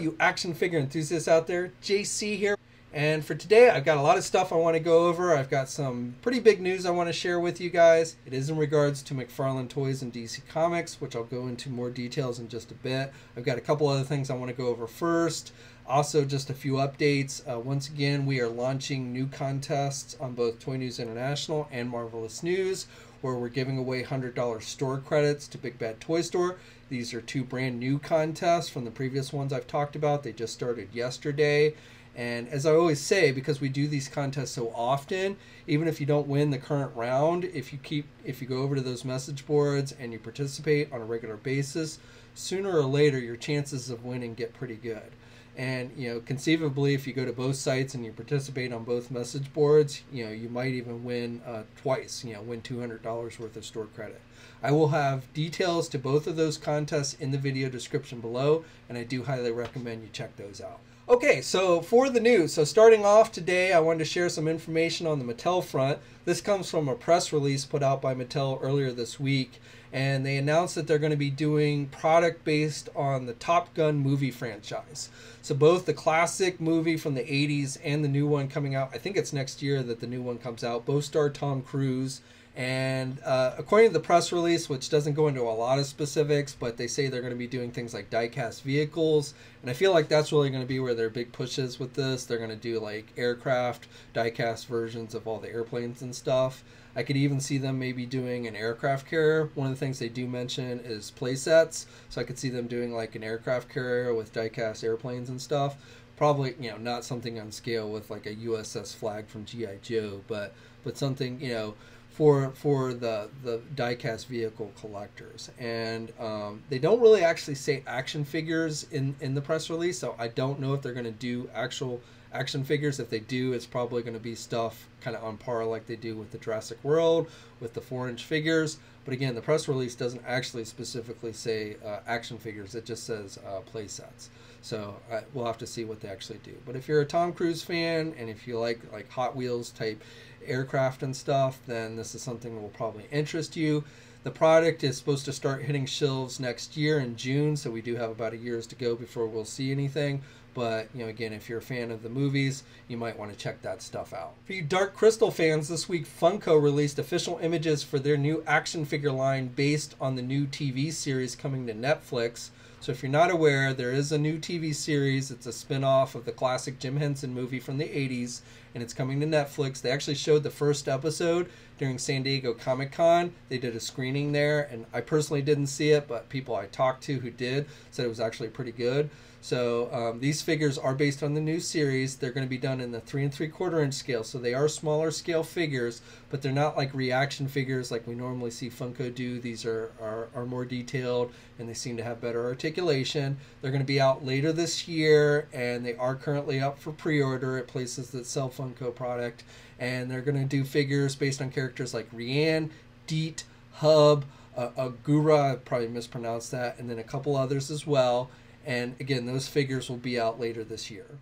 you action figure enthusiasts out there? JC here. And for today, I've got a lot of stuff I want to go over. I've got some pretty big news I want to share with you guys. It is in regards to McFarlane Toys and DC Comics, which I'll go into more details in just a bit. I've got a couple other things I want to go over first. Also, just a few updates. Once again, we are launching new contests on both Toy News International and Marvelous News, where we're giving away $100 store credits to Big Bad Toy Store. These are two brand new contests from the previous ones I've talked about. They just started yesterday. And as I always say, because we do these contests so often, even if you don't win the current round, if you go over to those message boards and you participate on a regular basis, sooner or later your chances of winning get pretty good. And conceivably, if you go to both sites and you participate on both message boards, you might even win twice. Win $200 worth of store credit. I will have details to both of those contests in the video description below, and I do highly recommend you check those out. Okay, so for the news, so starting off today, I wanted to share some information on the Mattel front. This comes from a press release put out by Mattel earlier this week, and they announced that they're going to be doing product based on the Top Gun movie franchise. So both the classic movie from the 80s and the new one coming out, I think it's next year that the new one comes out, both star Tom Cruise. And according to the press release, which doesn't go into a lot of specifics, but they say they're going to be doing things like die-cast vehicles. And I feel like that's really going to be where their big push is with this. They're going to do like aircraft, die-cast versions of all the airplanes and stuff. I could even see them maybe doing an aircraft carrier. One of the things they do mention is play sets. So I could see them doing like an aircraft carrier with die-cast airplanes and stuff. Probably, not something on scale with like a USS Flag from G.I. Joe, but something, for the die-cast vehicle collectors. And they don't really actually say action figures in the press release, so I don't know if they're going to do actual action figures. If they do, it's probably going to be stuff kind of on par like they do with the Jurassic World, with the 4-inch figures. But again, the press release doesn't actually specifically say action figures. It just says play sets. So we'll have to see what they actually do. But if you're a Tom Cruise fan and if you like Hot Wheels type aircraft and stuff, then this is something that will probably interest you. The product is supposed to start hitting shelves next year in June, so we do have about a year to go before we'll see anything. But, again, if you're a fan of the movies, you might want to check that stuff out. For you Dark Crystal fans, this week Funko released official images for their new action figure line based on the new TV series coming to Netflix. So if you're not aware, there is a new TV series. It's a spin-off of the classic Jim Henson movie from the 80s, and it's coming to Netflix. They actually showed the first episode during San Diego Comic-Con. They did a screening there, and I personally didn't see it, but people I talked to who did said it was actually pretty good. So these figures are based on the new series. They're going to be done in the 3 3/4 inch scale. So they are smaller scale figures, but they're not like reaction figures like we normally see Funko do. These are more detailed, and they seem to have better articulation. They're going to be out later this year, and they are currently up for pre-order at places that sell Funko product. And they're going to do figures based on characters like Rianne, Deet, Hub, Agura, I probably mispronounced that, and then a couple others as well. And again, those figures will be out later this year.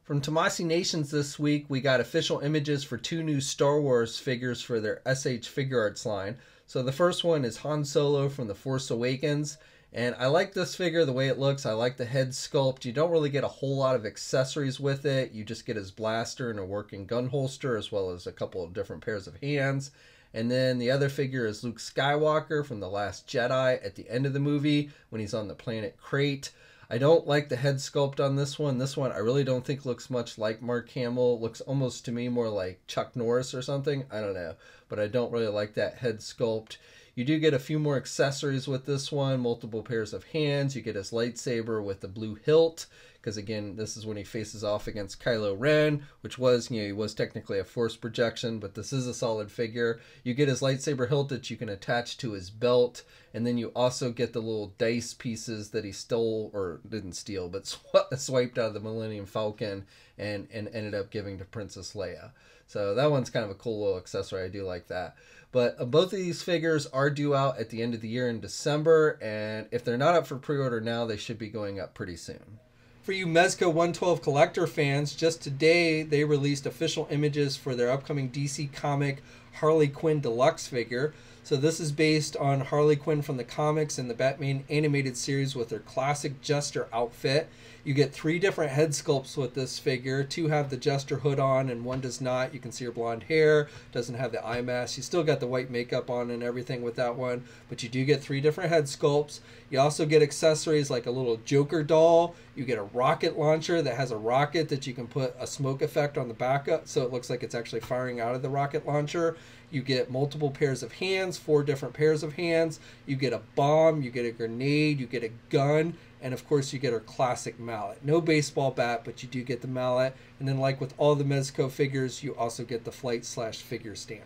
From Tomasi Nations this week, we got official images for 2 new Star Wars figures for their SH Figure Arts line. So the first one is Han Solo from The Force Awakens. And I like this figure, the way it looks. I like the head sculpt. You don't really get a whole lot of accessories with it. You just get his blaster and a working gun holster, as well as a couple of different pairs of hands. And then the other figure is Luke Skywalker from The Last Jedi at the end of the movie when he's on the planet Crate. I don't like the head sculpt on this one. This one I really don't think looks much like Mark Hamill. It looks almost to me more like Chuck Norris or something. I don't know. But I don't really like that head sculpt. You do get a few more accessories with this one. Multiple pairs of hands. You get his lightsaber with the blue hilt. Because again, this is when he faces off against Kylo Ren, which was, he was technically a force projection, but this is a solid figure. You get his lightsaber hilt that you can attach to his belt, and then you also get the little dice pieces that he stole, or didn't steal, but swiped out of the Millennium Falcon and ended up giving to Princess Leia. So that one's kind of a cool little accessory. I do like that. But both of these figures are due out at the end of the year in December, and if they're not up for pre-order now, they should be going up pretty soon. For you Mezco 112 collector fans, just today they released official images for their upcoming DC comic Harley Quinn Deluxe figure. So this is based on Harley Quinn from the comics and the Batman animated series with her classic Jester outfit. You get 3 different head sculpts with this figure. 2 have the Jester hood on and 1 does not. You can see her blonde hair, doesn't have the eye mask. You still got the white makeup on and everything with that one, but you do get 3 different head sculpts. You also get accessories like a little Joker doll. You get a rocket launcher that has a rocket that you can put a smoke effect on the back of, so it looks like it's actually firing out of the rocket launcher. You get multiple pairs of hands, 4 different pairs of hands. You get a bomb, you get a grenade, you get a gun, and of course you get her classic mallet. No baseball bat, but you do get the mallet. And then like with all the Mezco figures, you also get the flight/figure stand.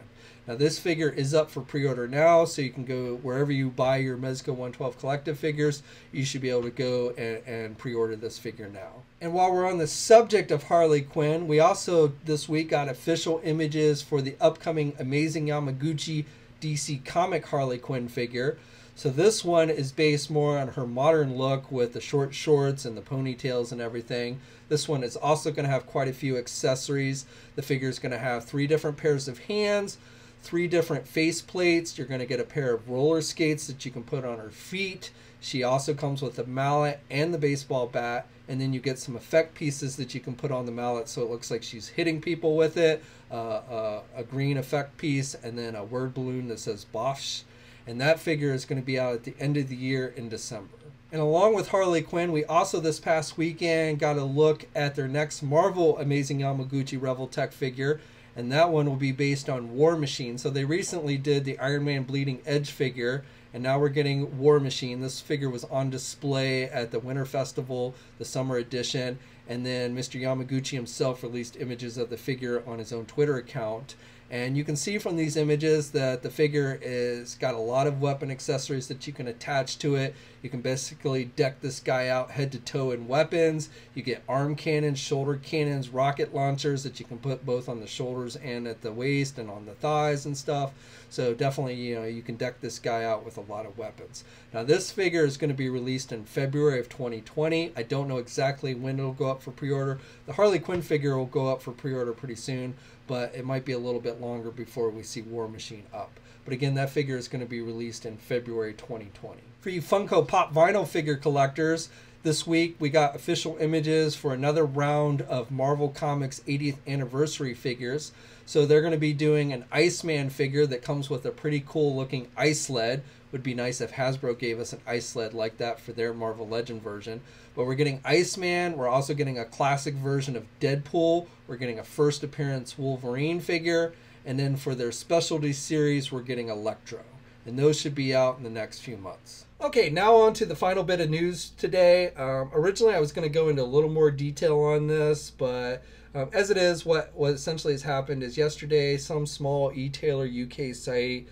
Now this figure is up for pre-order now, so you can go wherever you buy your Mezco 112 collective figures, you should be able to go and pre-order this figure now. And while we're on the subject of Harley Quinn, we also this week got official images for the upcoming Amazing Yamaguchi DC comic Harley Quinn figure. So this one is based more on her modern look with the short shorts and the ponytails and everything. This one is also going to have quite a few accessories. The figure is going to have 3 different pairs of hands, 3 different face plates. You're going to get a pair of roller skates that you can put on her feet. She also comes with a mallet and the baseball bat, and then you get some effect pieces that you can put on the mallet so it looks like she's hitting people with it, a green effect piece, and then a word balloon that says Bosch. And that figure is going to be out at the end of the year in December. And along with Harley Quinn, we also this past weekend got a look at their next Marvel Amazing Yamaguchi Reveltech figure, and that one will be based on War Machine. So they recently did the Iron Man Bleeding Edge figure, and now we're getting War Machine. This figure was on display at the Winter Festival, the summer edition, and then Mr. Yamaguchi himself released images of the figure on his own Twitter account. And you can see from these images that the figure is got a lot of weapon accessories that you can attach to it. You can basically deck this guy out head to toe in weapons. You get arm cannons, shoulder cannons, rocket launchers that you can put both on the shoulders and at the waist and on the thighs and stuff. So definitely, you can deck this guy out with a lot of weapons. Now this figure is going to be released in February of 2020. I don't know exactly when it'll go up for pre-order. The Harley Quinn figure will go up for pre-order pretty soon, but it might be a little bit longer before we see War Machine up. But again, that figure is going to be released in February 2020. For you Funko Pop vinyl figure collectors, this week we got official images for another round of Marvel Comics 80th anniversary figures. So they're going to be doing an Iceman figure that comes with a pretty cool looking ice sled. Would be nice if Hasbro gave us an ice sled like that for their Marvel Legend version. But we're getting Iceman. We're also getting a classic version of Deadpool. We're getting a first appearance Wolverine figure. And then for their specialty series, we're getting Electro. And those should be out in the next few months. Okay, now on to the final bit of news today. Originally, I was going to go into a little more detail on this, but as it is, what essentially has happened is yesterday, some small e-tailer UK site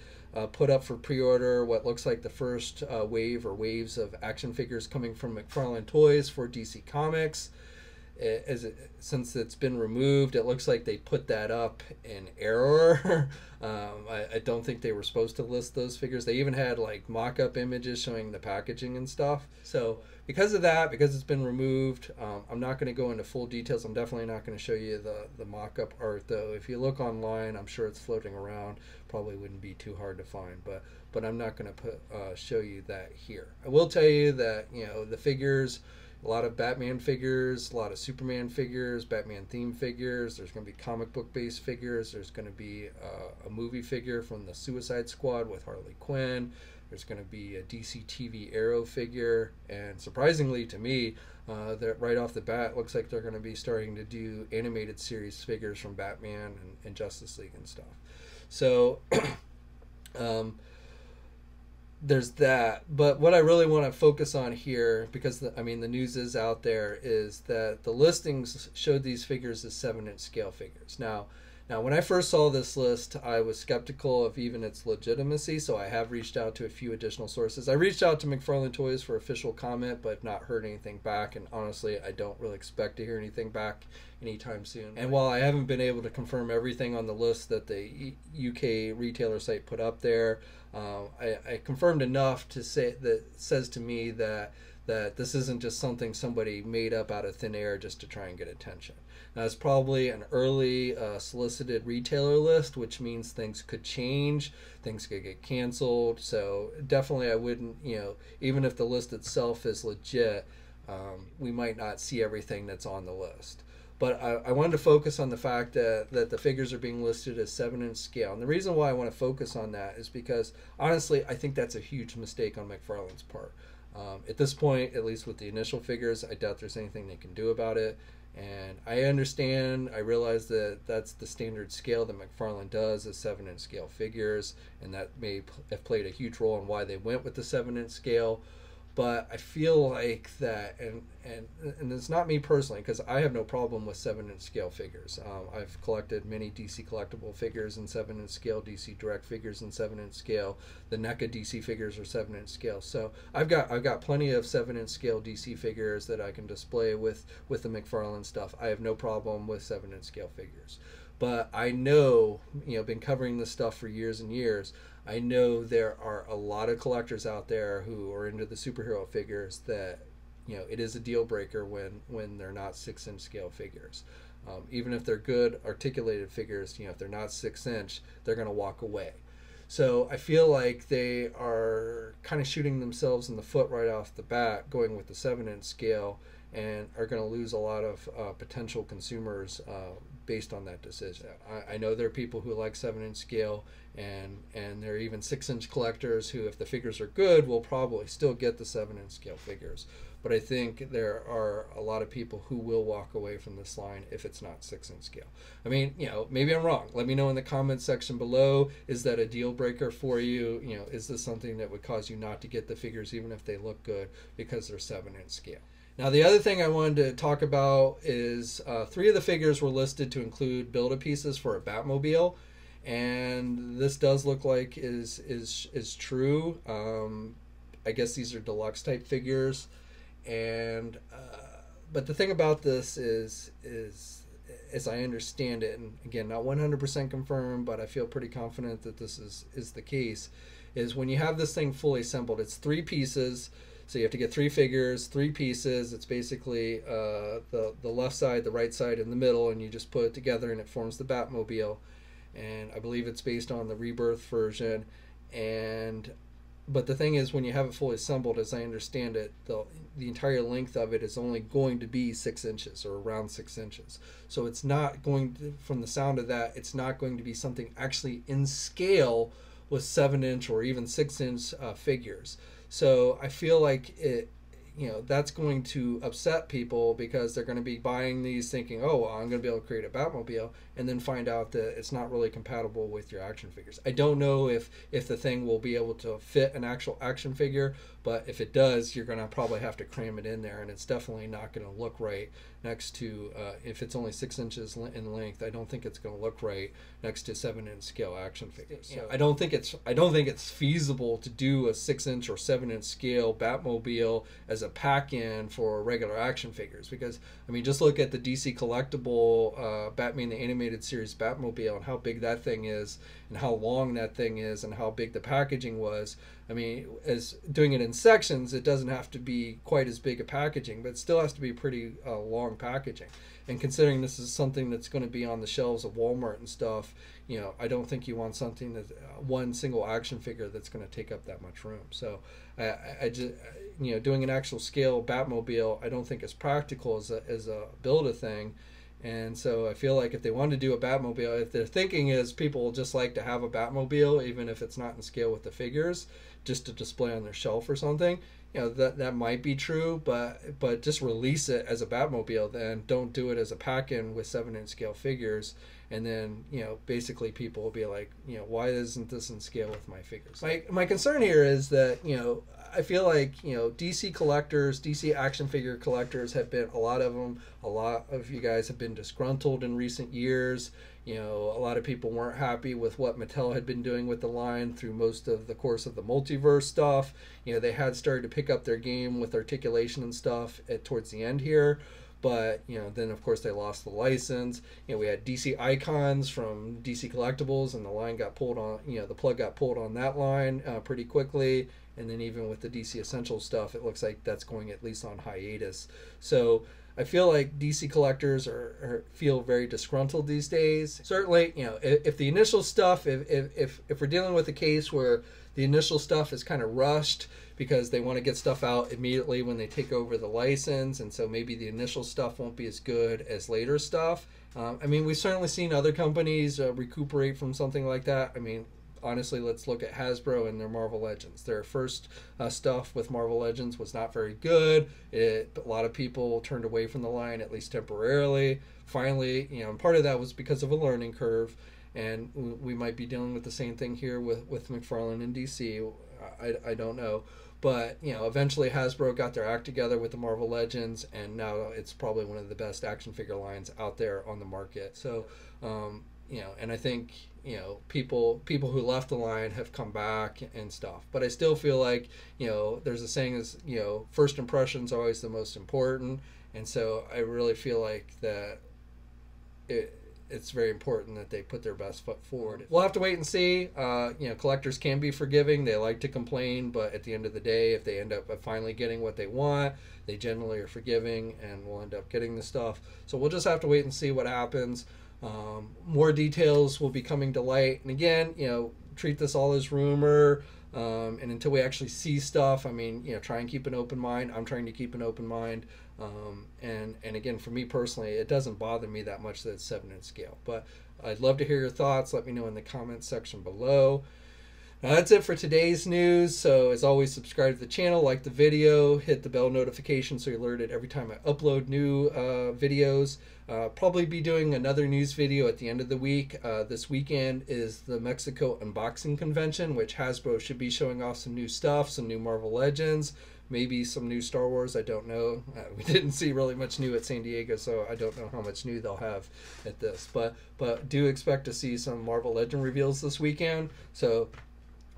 put up for pre-order what looks like the first wave or waves of action figures coming from McFarlane Toys for DC Comics. Since it's been removed, it looks like they put that up in error. I don't think they were supposed to list those figures. They even had like mock-up images showing the packaging and stuff. So because of that, because it's been removed, I'm not going to go into full details. I'm definitely not going to show you the mock-up art, though. If you look online, I'm sure it's floating around. Probably wouldn't be too hard to find, but I'm not going to show you that here. I will tell you that the figures. A lot of Batman figures, a lot of Superman figures, Batman themed figures. There's going to be comic book based figures. There's going to be a movie figure from the Suicide Squad with Harley Quinn. There's going to be a DC TV Arrow figure. And surprisingly to me, that right off the bat, looks like they're going to be starting to do animated series figures from Batman and Justice League and stuff. So there's that, but what I really want to focus on here, because the news is out there, is that the listings showed these figures as 7-inch scale figures. Now when I first saw this list, I was skeptical of even its legitimacy, so I have reached out to a few additional sources. I reached out to McFarlane Toys for official comment, but have not heard anything back, and honestly, I don't really expect to hear anything back anytime soon. And while I haven't been able to confirm everything on the list that the UK retailer site put up there, I confirmed enough to say that says to me that that this isn't just something somebody made up out of thin air just to try and get attention. Now, it's probably an early solicited retailer list, which means things could change, things could get canceled. So definitely I wouldn't, even if the list itself is legit, we might not see everything that's on the list. But I wanted to focus on the fact that the figures are being listed as 7-inch scale. And the reason why I want to focus on that is because, honestly, I think that's a huge mistake on McFarlane's part. At this point, at least with the initial figures, I doubt there's anything they can do about it. And I understand, I realize that that's the standard scale that McFarlane does, is 7-inch scale figures. And that may have played a huge role in why they went with the 7-inch scale. But I feel like that, and it's not me personally, because I have no problem with 7-inch scale figures. I've collected many DC collectible figures in 7-inch scale, DC direct figures in 7-inch scale. The NECA DC figures are 7-inch scale. So I've got plenty of 7-inch scale DC figures that I can display with the McFarlane stuff. I have no problem with 7-inch scale figures. But I know, been covering this stuff for years and years, I know there are a lot of collectors out there who are into the superhero figures that, it is a deal breaker when they're not 6-inch scale figures. Even if they're good articulated figures, if they're not 6-inch, they're going to walk away. So I feel like they are kind of shooting themselves in the foot right off the bat, going with the 7-inch scale, and are going to lose a lot of potential consumers based on that decision. I know there are people who like 7-inch scale, and there are even 6-inch collectors who, if the figures are good, will probably still get the 7-inch scale figures. But I think there are a lot of people who will walk away from this line if it's not 6-inch scale. I mean, maybe I'm wrong. Let me know in the comments section below. Is that a deal breaker for you? Is this something that would cause you not to get the figures even if they look good because they're 7-inch scale? Now, the other thing I wanted to talk about is 3 of the figures were listed to include build-a-pieces for a Batmobile, and this does look like is true. I guess these are deluxe type figures, and but the thing about this is as I understand it, and again, not 100% confirmed, but I feel pretty confident that this is the case, is when you have this thing fully assembled, it's 3 pieces. So you have to get 3 figures, 3 pieces. It's basically the left side, the right side, and the middle, and you just put it together and it forms the Batmobile. And I believe it's based on the Rebirth version. But the thing is, when you have it fully assembled, as I understand it, the entire length of it is only going to be 6 inches, or around 6 inches. So it's not going to, from the sound of that, it's not going to be something actually in scale with 7-inch or even 6-inch figures. So I feel like that's going to upset people, because they're going to be buying these thinking, oh, well, I'm going to be able to create a Batmobile, and then find out that it's not really compatible with your action figures. I don't know if the thing will be able to fit an actual action figure, but if it does, you're going to probably have to cram it in there, and it's definitely not going to look right next to, if it's only 6 inches in length, I don't think it's going to look right next to 7-inch scale action figures. So I don't think it's feasible to do a 6-inch or 7-inch scale Batmobile as a pack-in for regular action figures, because I mean, just look at the DC collectible Batman the Animated Series Batmobile and how big that thing is, and how long that thing is, and how big the packaging was. I mean, as doing it in sections, it doesn't have to be quite as big a packaging, but it still has to be pretty long packaging. And considering this is something that's going to be on the shelves of Walmart and stuff, I don't think you want something that one single action figure that's going to take up that much room. So I just, doing an actual scale Batmobile, I don't think is practical as a build-a-thing. And so I feel like if they want to do a Batmobile, if their thinking is people will just like to have a Batmobile, even if it's not in scale with the figures, just to display on their shelf or something, that might be true, but just release it as a Batmobile, then don't do it as a pack-in with 7-inch scale figures. And then, basically people will be like, why isn't this in scale with my figures? My concern here is that, I feel like, DC collectors, DC action figure collectors have been, a lot of you guys have been disgruntled in recent years. A lot of people weren't happy with what Mattel had been doing with the line through most of the course of the multiverse stuff. They had started to pick up their game with articulation and stuff towards the end here. But then of course they lost the license. We had DC Icons from DC Collectibles, and the line got pulled on. The plug got pulled on that line pretty quickly. And then even with the DC Essentials stuff, it looks like that's going at least on hiatus. So I feel like DC collectors feel very disgruntled these days. Certainly, if the initial stuff, if we're dealing with a case where the initial stuff is kind of rushed because they want to get stuff out immediately when they take over the license, and so maybe the initial stuff won't be as good as later stuff. We've certainly seen other companies recuperate from something like that. Honestly, let's look at Hasbro and their Marvel Legends. Their first stuff with Marvel Legends was not very good. A lot of people turned away from the line, at least temporarily. Finally, and part of that was because of a learning curve, and we might be dealing with the same thing here with McFarlane and DC. I don't know. But, eventually Hasbro got their act together with the Marvel Legends, and now it's probably one of the best action figure lines out there on the market. So, and I think, people who left the line have come back and stuff. But I still feel like, there's a saying is, first impressions are always the most important. And so I really feel like that it's very important that they put their best foot forward. We'll have to wait and see. Collectors can be forgiving. They like to complain, but at the end of the day, if they end up finally getting what they want, they generally are forgiving and will end up getting the stuff. So we'll just have to wait and see what happens. More details will be coming to light. And again, treat this all as rumor. And until we actually see stuff, try and keep an open mind. I'm trying to keep an open mind. And again, for me personally, it doesn't bother me that much that it's 7-inch scale. But I'd love to hear your thoughts. Let me know in the comments section below. Now that's it for today's news. So as always, subscribe to the channel, like the video, hit the bell notification so you're alerted every time I upload new videos. Probably be doing another news video at the end of the week. This weekend is the Mexico Unboxing Convention, which Hasbro should be showing off some new stuff, some new Marvel Legends, maybe some new Star Wars. I don't know. We didn't see really much new at San Diego, so I don't know how much new they'll have at this. But do expect to see some Marvel Legend reveals this weekend. So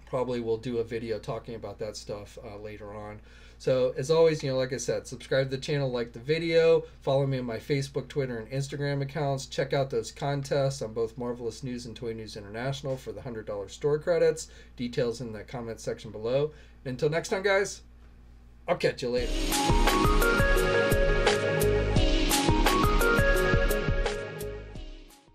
probably we'll do a video talking about that stuff later on. So as always, like I said, subscribe to the channel, like the video, follow me on my Facebook, Twitter, and Instagram accounts. Check out those contests on both Marvelous News and Toy News International for the $100 store credits. Details in the comment section below. And until next time, guys, I'll catch you later.